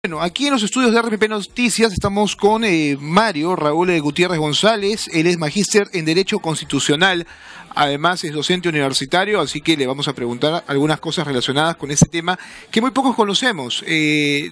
Bueno, aquí en los estudios de RPP Noticias estamos con Mario Raúl Gutiérrez González. Él es magíster en Derecho Constitucional, además es docente universitario, así que le vamos a preguntar algunas cosas relacionadas con ese tema que muy pocos conocemos,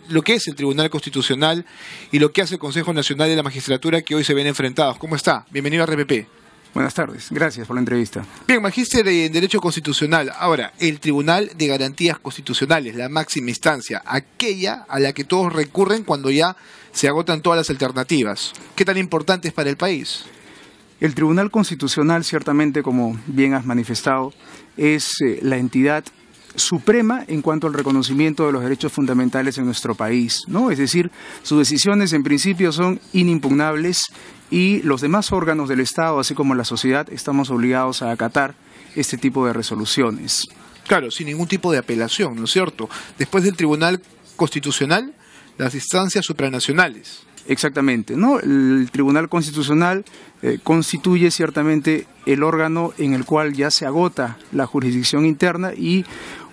lo que es el Tribunal Constitucional y lo que hace el Consejo Nacional de la Magistratura, que hoy se ven enfrentados. ¿Cómo está? Bienvenido a RPP. Buenas tardes, gracias por la entrevista. Bien, magíster en Derecho Constitucional. Ahora, el Tribunal de Garantías Constitucionales, la máxima instancia, aquella a la que todos recurren cuando ya se agotan todas las alternativas. ¿Qué tan importante es para el país? El Tribunal Constitucional, ciertamente, como bien has manifestado, es la entidad suprema en cuanto al reconocimiento de los derechos fundamentales en nuestro país, ¿no? Es decir, sus decisiones en principio son inimpugnables y los demás órganos del Estado, así como la sociedad, estamos obligados a acatar este tipo de resoluciones. Claro, sin ningún tipo de apelación, ¿no es cierto? Después del Tribunal Constitucional, las instancias supranacionales. Exactamente, ¿no? El Tribunal Constitucional constituye ciertamente el órgano en el cual ya se agota la jurisdicción interna y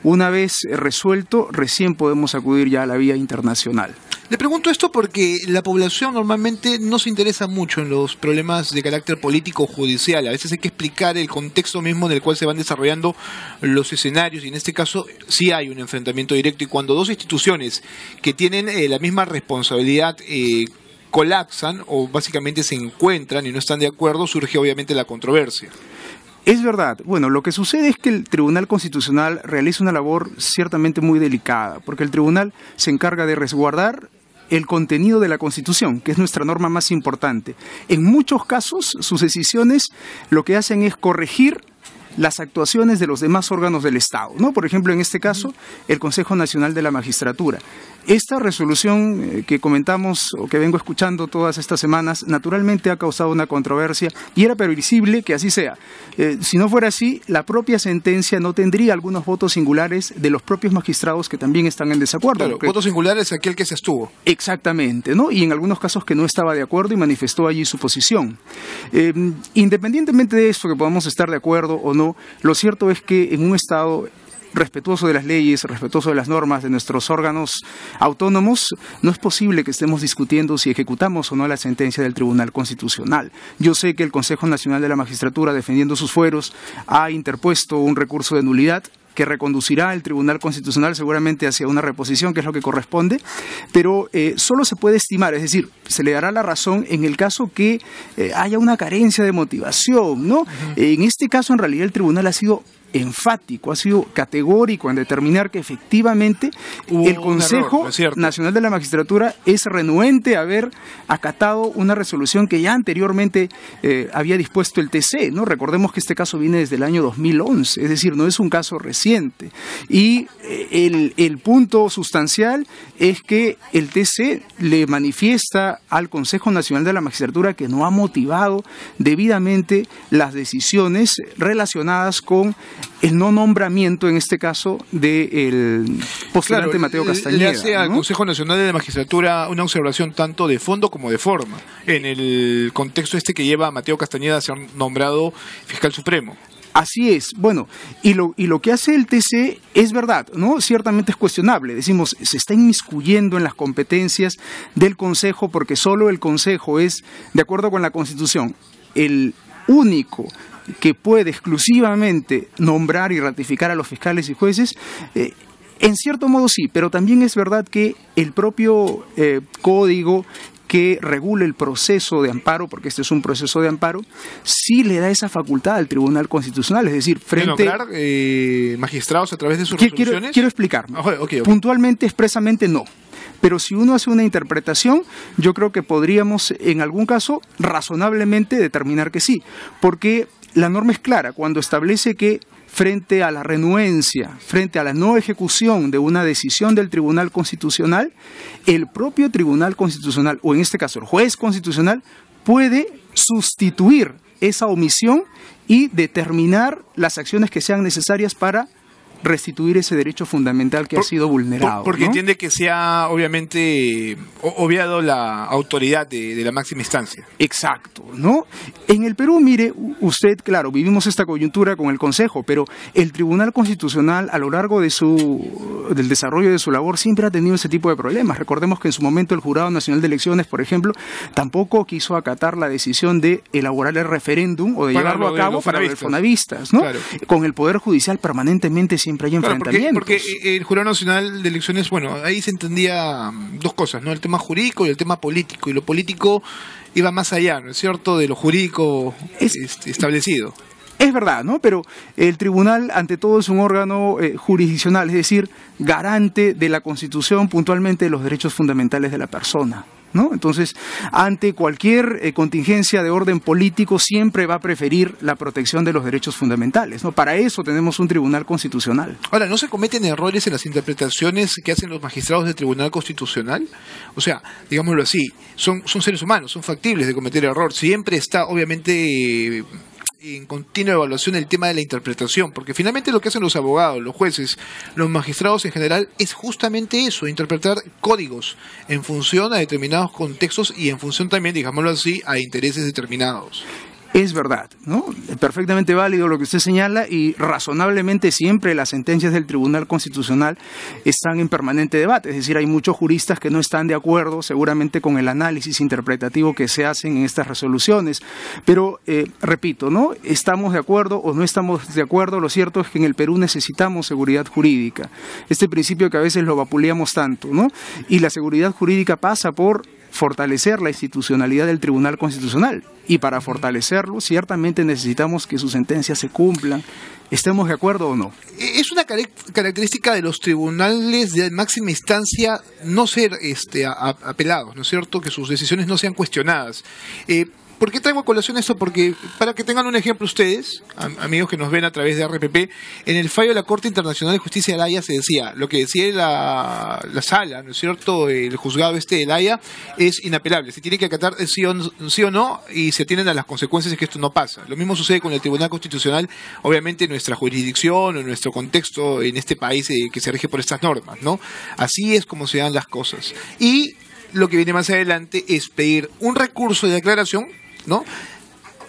una vez resuelto, recién podemos acudir ya a la vía internacional. Le pregunto esto porque la población normalmente no se interesa mucho en los problemas de carácter político o judicial. A veces hay que explicar el contexto mismo en el cual se van desarrollando los escenarios y en este caso sí hay un enfrentamiento directo y cuando dos instituciones que tienen la misma responsabilidad colapsan o básicamente se encuentran y no están de acuerdo, surge obviamente la controversia. Es verdad. Bueno, lo que sucede es que el Tribunal Constitucional realiza una labor ciertamente muy delicada, porque el tribunal se encarga de resguardar el contenido de la Constitución, que es nuestra norma más importante. En muchos casos, sus decisiones lo que hacen es corregir las actuaciones de los demás órganos del Estado, ¿no? Por ejemplo, en este caso, el Consejo Nacional de la Magistratura. Esta resolución que comentamos o que vengo escuchando todas estas semanas, naturalmente ha causado una controversia y era previsible que así sea. Si no fuera así, la propia sentencia no tendría algunos votos singulares de los propios magistrados que también están en desacuerdo. Claro, votos singulares aquel que se abstuvo. Exactamente, ¿no? Y en algunos casos que no estaba de acuerdo y manifestó allí su posición. Independientemente de esto, que podamos estar de acuerdo o no, lo cierto es que en un Estado respetuoso de las leyes, respetuoso de las normas de nuestros órganos autónomos, no es posible que estemos discutiendo si ejecutamos o no la sentencia del Tribunal Constitucional. Yo sé que el Consejo Nacional de la Magistratura, defendiendo sus fueros, ha interpuesto un recurso de nulidad que reconducirá el Tribunal Constitucional seguramente hacia una reposición, que es lo que corresponde, pero solo se puede estimar, es decir, se le dará la razón en el caso que haya una carencia de motivación, ¿no? En este caso, en realidad, el Tribunal ha sido enfático, ha sido categórico en determinar que efectivamente el Consejo Nacional de la Magistratura es renuente a haber acatado una resolución que ya anteriormente había dispuesto el TC, ¿no? Recordemos que este caso viene desde el año 2011, es decir, no es un caso reciente. Y el punto sustancial es que el TC le manifiesta al Consejo Nacional de la Magistratura que no ha motivado debidamente las decisiones relacionadas con el no nombramiento, en este caso, del postulante Mateo Castañeda. Le hace al Consejo Nacional de la Magistratura una observación tanto de fondo como de forma, en el contexto que lleva a Mateo Castañeda a ser nombrado fiscal supremo. Así es. Bueno, y lo que hace el TC es verdad, ¿no? Ciertamente es cuestionable. Decimos, se está inmiscuyendo en las competencias del Consejo porque solo el Consejo es, de acuerdo con la Constitución, el único que puede exclusivamente nombrar y ratificar a los fiscales y jueces. En cierto modo sí, pero también es verdad que el propio código que regula el proceso de amparo, porque este es un proceso de amparo, sí le da esa facultad al Tribunal Constitucional, es decir, frente a magistrados a través de sus resoluciones. Quiero explicarme. Okay. Puntualmente, expresamente no. Pero si uno hace una interpretación, yo creo que podríamos, en algún caso, razonablemente determinar que sí, porque la norma es clara cuando establece que frente a la renuencia, frente a la no ejecución de una decisión del Tribunal Constitucional, el propio Tribunal Constitucional, o en este caso el juez constitucional, puede sustituir esa omisión y determinar las acciones que sean necesarias para restituir ese derecho fundamental que ha sido vulnerado. Porque ¿no? entiende que se ha obviamente obviado la autoridad de la máxima instancia. Exacto, ¿no? En el Perú, mire, usted, claro, vivimos esta coyuntura con el Consejo, pero el Tribunal Constitucional a lo largo del desarrollo de su labor siempre ha tenido ese tipo de problemas. Recordemos que en su momento el Jurado Nacional de Elecciones, por ejemplo, tampoco quiso acatar la decisión de elaborar el referéndum o de llevarlo a cabo para los fonavistas, ¿no? Claro. Con el Poder Judicial permanentemente siempre hay enfrentamientos. Porque el Jurado Nacional de Elecciones, bueno, ahí se entendía dos cosas, ¿no? El tema jurídico y el tema político. Y lo político iba más allá, ¿no es cierto?, de lo jurídico establecido. Es verdad, ¿no? Pero el tribunal, ante todo, es un órgano jurisdiccional, es decir, garante de la Constitución, puntualmente de los derechos fundamentales de la persona, ¿no? Entonces, ante cualquier contingencia de orden político, siempre va a preferir la protección de los derechos fundamentales, ¿no? Para eso tenemos un tribunal constitucional. Ahora, ¿no se cometen errores en las interpretaciones que hacen los magistrados del Tribunal Constitucional? O sea, digámoslo así, son seres humanos, son factibles de cometer error. Siempre está, obviamente, en continua evaluación el tema de la interpretación, porque finalmente lo que hacen los abogados, los jueces, los magistrados en general es justamente eso, interpretar códigos en función a determinados contextos y en función también, digámoslo así, a intereses determinados. Es verdad, ¿no? Perfectamente válido lo que usted señala y razonablemente siempre las sentencias del Tribunal Constitucional están en permanente debate. Es decir, hay muchos juristas que no están de acuerdo seguramente con el análisis interpretativo que se hacen en estas resoluciones. Pero, repito, ¿no? Estamos de acuerdo o no estamos de acuerdo. Lo cierto es que en el Perú necesitamos seguridad jurídica. Este principio que a veces lo vapuleamos tanto, ¿no? Y la seguridad jurídica pasa por fortalecer la institucionalidad del Tribunal Constitucional. Y para fortalecerlo, ciertamente necesitamos que sus sentencias se cumplan. ¿Estemos de acuerdo o no? Es una característica de los tribunales de máxima instancia no ser apelados, ¿no es cierto? Que sus decisiones no sean cuestionadas. ¿Por qué traigo a colación esto? Porque para que tengan un ejemplo ustedes, amigos que nos ven a través de RPP, en el fallo de la Corte Internacional de Justicia de La Haya se decía, lo que decía la sala, ¿no es cierto?, el juzgado de La Haya es inapelable, se tiene que acatar sí o no y se atienden a las consecuencias de que esto no pasa. Lo mismo sucede con el Tribunal Constitucional, obviamente nuestra jurisdicción o nuestro contexto en este país que se rige por estas normas, ¿no? Así es como se dan las cosas. Y lo que viene más adelante es pedir un recurso de aclaración, ¿no?,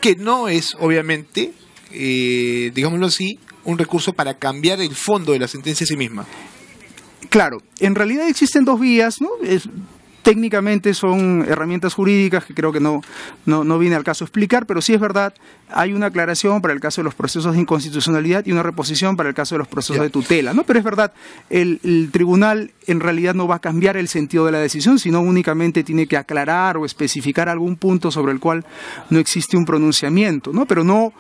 que no es obviamente, digámoslo así, un recurso para cambiar el fondo de la sentencia en sí misma. Claro, en realidad existen dos vías, ¿no? Técnicamente son herramientas jurídicas que creo que no viene al caso explicar, pero sí es verdad, hay una aclaración para el caso de los procesos de inconstitucionalidad y una reposición para el caso de los procesos de tutela, ¿no? Pero es verdad, el tribunal en realidad no va a cambiar el sentido de la decisión, sino únicamente tiene que aclarar o especificar algún punto sobre el cual no existe un pronunciamiento, ¿no? Pero no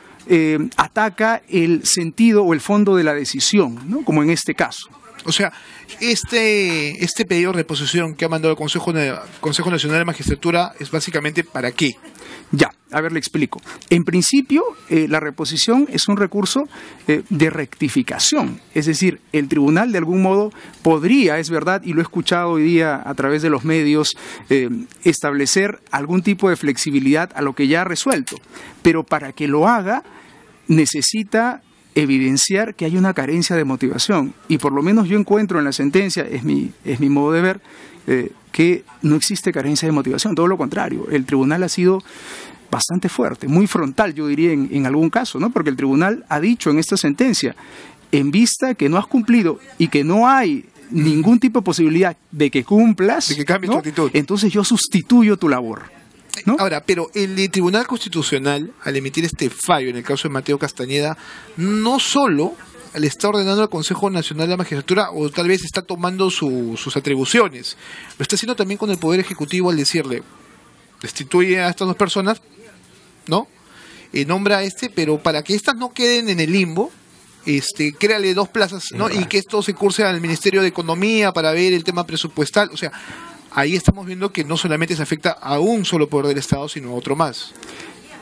ataca el sentido o el fondo de la decisión, ¿no?, como en este caso. O sea, este pedido de reposición que ha mandado el Consejo Nacional de Magistratura es básicamente ¿para qué? Ya, a ver, le explico. En principio, la reposición es un recurso de rectificación. Es decir, el tribunal de algún modo podría, es verdad, y lo he escuchado hoy día a través de los medios, establecer algún tipo de flexibilidad a lo que ya ha resuelto. Pero para que lo haga, necesita evidenciar que hay una carencia de motivación, y por lo menos yo encuentro en la sentencia, es mi modo de ver, que no existe carencia de motivación, todo lo contrario, el tribunal ha sido bastante fuerte, muy frontal, yo diría en algún caso, ¿no? Porque el tribunal ha dicho en esta sentencia, en vista que no has cumplido y que no hay ningún tipo de posibilidad de que cumplas, de que cambies, ¿no?, tu actitud, entonces yo sustituyo tu labor, ¿no? Ahora, pero el Tribunal Constitucional, al emitir este fallo en el caso de Mateo Castañeda, no solo le está ordenando al Consejo Nacional de la Magistratura, o tal vez está tomando sus atribuciones, lo está haciendo también con el Poder Ejecutivo al decirle, destituye a estas dos personas, ¿no?, nombra a pero para que estas no queden en el limbo, créale 2 plazas, ¿no?, y que esto se curse al Ministerio de Economía para ver el tema presupuestal. O sea, ahí estamos viendo que no solamente se afecta a un solo poder del Estado, sino a otro más.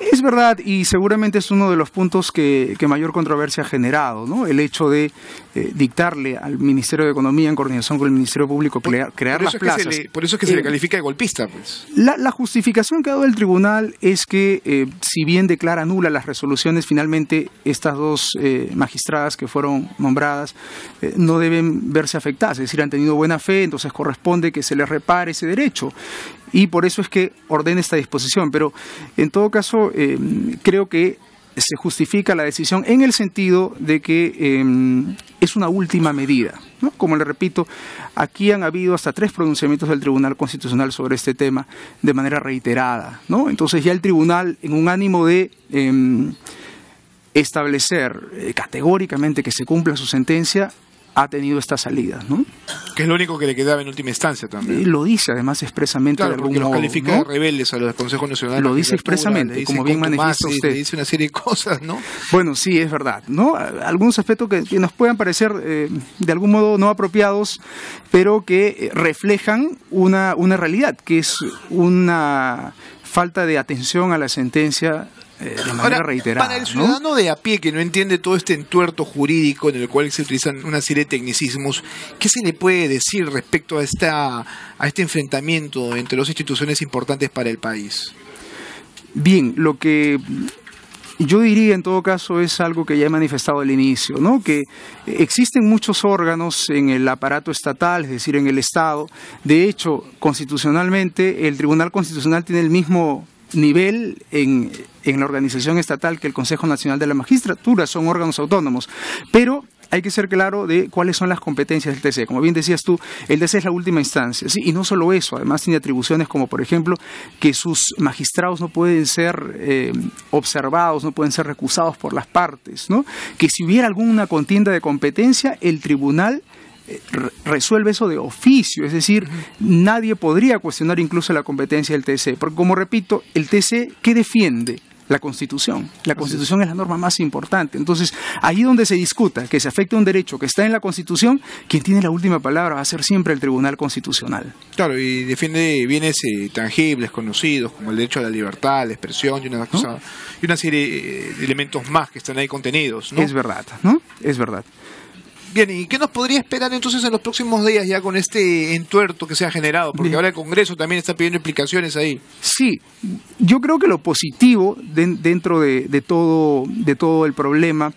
Es verdad, y seguramente es uno de los puntos que mayor controversia ha generado, ¿no? El hecho de dictarle al Ministerio de Economía, en coordinación con el Ministerio Público, crear las plazas. Por eso es que se le califica de golpista, pues. La justificación que ha dado el tribunal es que, si bien declara nula las resoluciones, finalmente estas dos magistradas que fueron nombradas no deben verse afectadas, es decir, han tenido buena fe, entonces corresponde que se les repare ese derecho. Y por eso es que ordena esta disposición. Pero en todo caso, creo que se justifica la decisión en el sentido de que es una última medida, ¿no? Como le repito, aquí han habido hasta 3 pronunciamientos del Tribunal Constitucional sobre este tema de manera reiterada, ¿no? Entonces ya el tribunal, en un ánimo de establecer categóricamente que se cumpla su sentencia, ha tenido esta salida, ¿no? Que es lo único que le quedaba en última instancia también. Y lo dice además expresamente, claro, de algún porque modo, los califica, ¿no?, de rebeldes a los Consejos Nacionales. Lo dice expresamente, como bien manifiesta usted. Le dice una serie de cosas, ¿no? Bueno, sí, es verdad, ¿no? Algunos aspectos que nos puedan parecer de algún modo no apropiados, pero que reflejan una realidad, que es una falta de atención a la sentencia de manera reiterada. Para el ciudadano, ¿no?, de a pie que no entiende todo este entuerto jurídico en el cual se utilizan una serie de tecnicismos, ¿qué se le puede decir respecto a este enfrentamiento entre dos instituciones importantes para el país? Bien, lo que yo diría en todo caso es algo que ya he manifestado al inicio, ¿no? Que existen muchos órganos en el aparato estatal, es decir, en el Estado. De hecho, constitucionalmente, el Tribunal Constitucional tiene el mismo nivel en la organización estatal que el Consejo Nacional de la Magistratura, son órganos autónomos, pero hay que ser claro de cuáles son las competencias del TC. Como bien decías tú, el TC es la última instancia, ¿sí? Y no solo eso, además tiene atribuciones como, por ejemplo, que sus magistrados no pueden ser observados, no pueden ser recusados por las partes, ¿no? Que si hubiera alguna contienda de competencia, el tribunal resuelve eso de oficio, es decir, nadie podría cuestionar incluso la competencia del TC, porque, como repito, el TC, ¿qué defiende? La Constitución. La Constitución es la norma más importante. Entonces, ahí donde se discuta que se afecte un derecho que está en la Constitución, quien tiene la última palabra va a ser siempre el Tribunal Constitucional. Claro, y defiende bienes tangibles, conocidos, como el derecho a la libertad, la expresión y una serie de elementos más que están ahí contenidos, ¿no? Es verdad, ¿no? Es verdad. Bien, ¿y qué nos podría esperar entonces en los próximos días ya con este entuerto que se ha generado? Porque ahora el Congreso también está pidiendo explicaciones ahí. Sí, yo creo que lo positivo dentro de todo el problema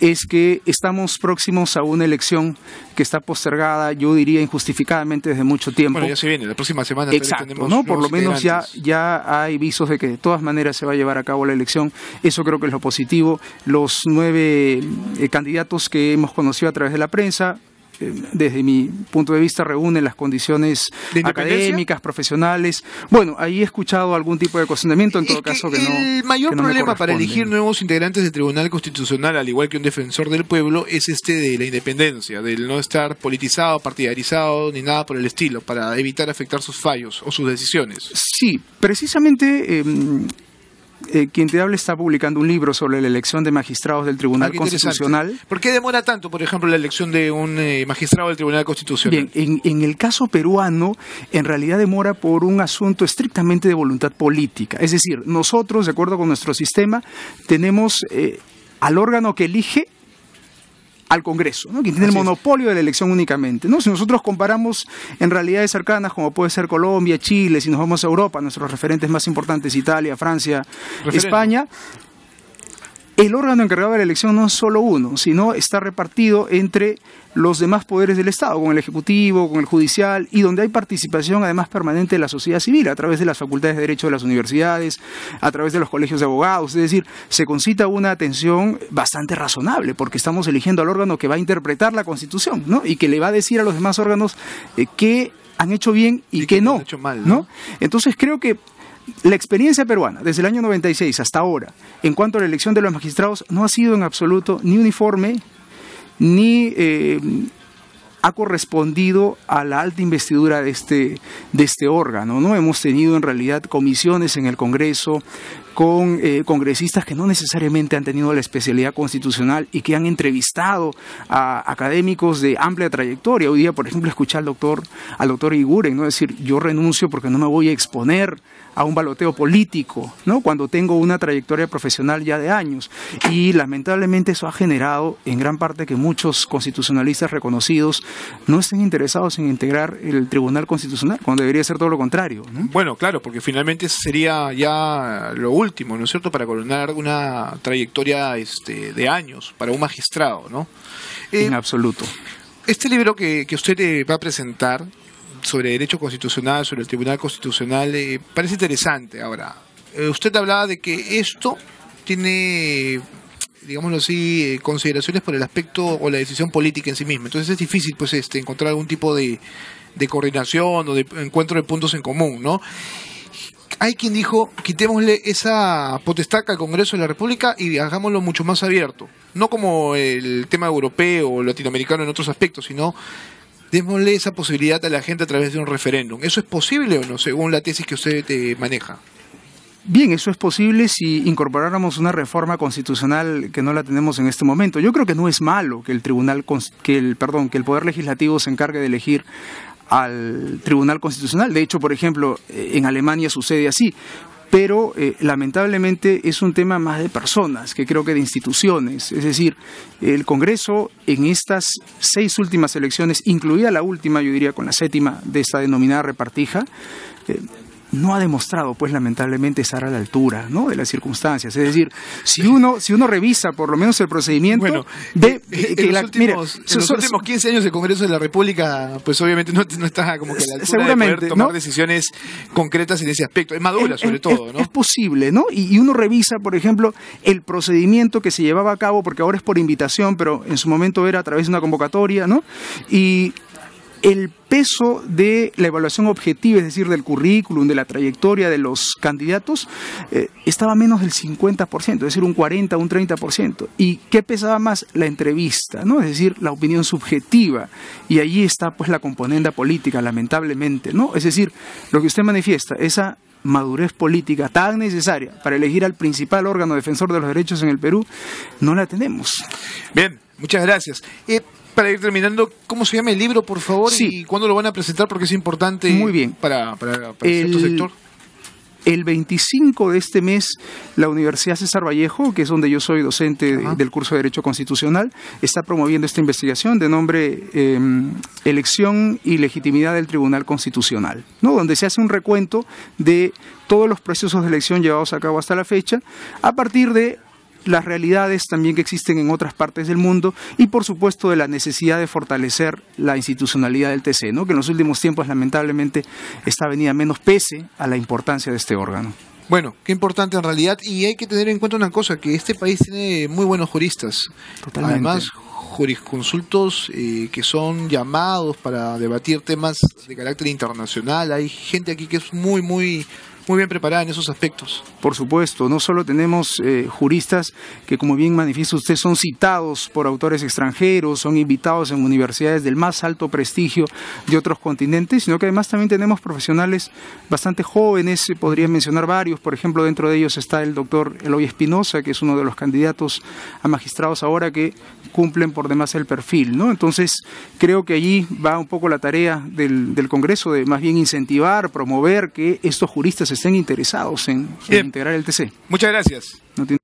es que estamos próximos a una elección que está postergada, yo diría injustificadamente, desde mucho tiempo. Bueno, ya se viene, la próxima semana. Exacto, ¿no? Por lo menos ya hay visos de que de todas maneras se va a llevar a cabo la elección. Eso creo que es lo positivo. Los 9 candidatos que hemos conocido a través de la prensa, desde mi punto de vista, reúnen las condiciones académicas, profesionales. Bueno, ahí he escuchado algún tipo de cuestionamiento, en todo caso que no. El mayor problema para elegir nuevos integrantes del Tribunal Constitucional, al igual que un defensor del pueblo, es de la independencia, del no estar politizado, partidarizado, ni nada por el estilo, para evitar afectar sus fallos o sus decisiones. Sí, precisamente quien te habla está publicando un libro sobre la elección de magistrados del Tribunal Constitucional. ¿Por qué demora tanto, por ejemplo, la elección de un magistrado del Tribunal Constitucional? Bien, en el caso peruano, en realidad demora por un asunto estrictamente de voluntad política. Es decir, nosotros, de acuerdo con nuestro sistema, tenemos al órgano que elige al Congreso, ¿no? Quien tiene el monopolio de la elección únicamente, ¿no? Si nosotros comparamos en realidades cercanas, como puede ser Colombia, Chile, si nos vamos a Europa, nuestros referentes más importantes, Italia, Francia, España, el órgano encargado de la elección no es solo uno, sino está repartido entre los demás poderes del Estado, con el Ejecutivo, con el Judicial, y donde hay participación además permanente de la sociedad civil, a través de las facultades de Derecho de las universidades, a través de los colegios de abogados. Es decir, se concita una atención bastante razonable, porque estamos eligiendo al órgano que va a interpretar la Constitución, ¿no? Y que le va a decir a los demás órganos qué han hecho bien y qué no, han hecho mal, ¿no? Entonces creo que la experiencia peruana, desde el año 96 hasta ahora, en cuanto a la elección de los magistrados, no ha sido en absoluto ni uniforme, ni ha correspondido a la alta investidura de este órgano, ¿no? Hemos tenido en realidad comisiones en el Congreso con congresistas que no necesariamente han tenido la especialidad constitucional y que han entrevistado a académicos de amplia trayectoria. Hoy día, por ejemplo, escuché al doctor Iguren, ¿no? Decir, yo renuncio porque no me voy a exponer a un baloteo político, ¿no? Cuando tengo una trayectoria profesional ya de años. Y lamentablemente eso ha generado en gran parte que muchos constitucionalistas reconocidos no estén interesados en integrar el Tribunal Constitucional, cuando debería ser todo lo contrario, ¿no? Bueno, claro, porque finalmente sería ya lo último, ¿no es cierto?, para coronar una trayectoria de años para un magistrado, ¿no? En absoluto. Este libro que usted va a presentar sobre derecho constitucional, sobre el Tribunal Constitucional, parece interesante. Ahora, usted hablaba de que esto tiene, digámoslo así, consideraciones por el aspecto o la decisión política en sí misma. Entonces es difícil, pues, encontrar algún tipo de coordinación o de encuentro de puntos en común, ¿no? Hay quien dijo, quitémosle esa potestad al Congreso de la República y hagámoslo mucho más abierto. No como el tema europeo o latinoamericano en otros aspectos, sino démosle esa posibilidad a la gente a través de un referéndum. ¿Eso es posible o no, según la tesis que usted maneja? Bien, eso es posible si incorporáramos una reforma constitucional que no la tenemos en este momento. Yo creo que no es malo que el Poder Legislativo se encargue de elegir al Tribunal Constitucional. De hecho, por ejemplo, en Alemania sucede así. Pero lamentablemente es un tema más de personas, que creo que de instituciones. Es decir, el Congreso en estas 6 últimas elecciones, incluida la última, yo diría con la 7ª de esta denominada repartija, no ha demostrado, pues lamentablemente, estar a la altura, ¿no?, de las circunstancias. Es decir, si uno revisa por lo menos el procedimiento, bueno, ve que en los últimos 15 años el Congreso de la República, pues obviamente no está como que a la altura de poder tomar, ¿no?, decisiones concretas en ese aspecto. Es madura, sobre todo, ¿no? Es posible, ¿no? Y uno revisa, por ejemplo, el procedimiento que se llevaba a cabo, porque ahora es por invitación, pero en su momento era a través de una convocatoria, ¿no? Y el peso de la evaluación objetiva, es decir, del currículum, de la trayectoria de los candidatos, estaba menos del 50%, es decir, un 40, un 30%. ¿Y qué pesaba más? La entrevista, ¿no? Es decir, la opinión subjetiva. Y allí está, pues, la componente política, lamentablemente, ¿no? Es decir, lo que usted manifiesta, esa madurez política tan necesaria para elegir al principal órgano defensor de los derechos en el Perú, no la tenemos. Bien, muchas gracias. Para ir terminando, ¿cómo se llama el libro, por favor? Sí. ¿Y cuándo lo van a presentar? Porque es importante. Muy bien. Para cierto sector. El 25 de este mes, la Universidad César Vallejo, que es donde yo soy docente del curso de Derecho Constitucional, está promoviendo esta investigación de nombre Elección y Legitimidad del Tribunal Constitucional, ¿no?, donde se hace un recuento de todos los procesos de elección llevados a cabo hasta la fecha, a partir de las realidades también que existen en otras partes del mundo y, por supuesto, de la necesidad de fortalecer la institucionalidad del TC, ¿no?, que en los últimos tiempos, lamentablemente, está venida menos pese a la importancia de este órgano. Bueno, qué importante en realidad, y hay que tener en cuenta una cosa, que este país tiene muy buenos juristas. Totalmente. Además, jurisconsultos que son llamados para debatir temas de carácter internacional. Hay gente aquí que es muy bien preparada en esos aspectos. Por supuesto, no solo tenemos juristas que, como bien manifiesta usted, son citados por autores extranjeros, son invitados en universidades del más alto prestigio de otros continentes, sino que además también tenemos profesionales bastante jóvenes, podría mencionar varios. Por ejemplo, dentro de ellos está el doctor Eloy Espinosa, que es uno de los candidatos a magistrados ahora que cumplen por demás el perfil, ¿no? Entonces, creo que allí va un poco la tarea del Congreso de más bien incentivar, promover que estos juristas estén interesados en integrar el TC. Muchas gracias. No tiene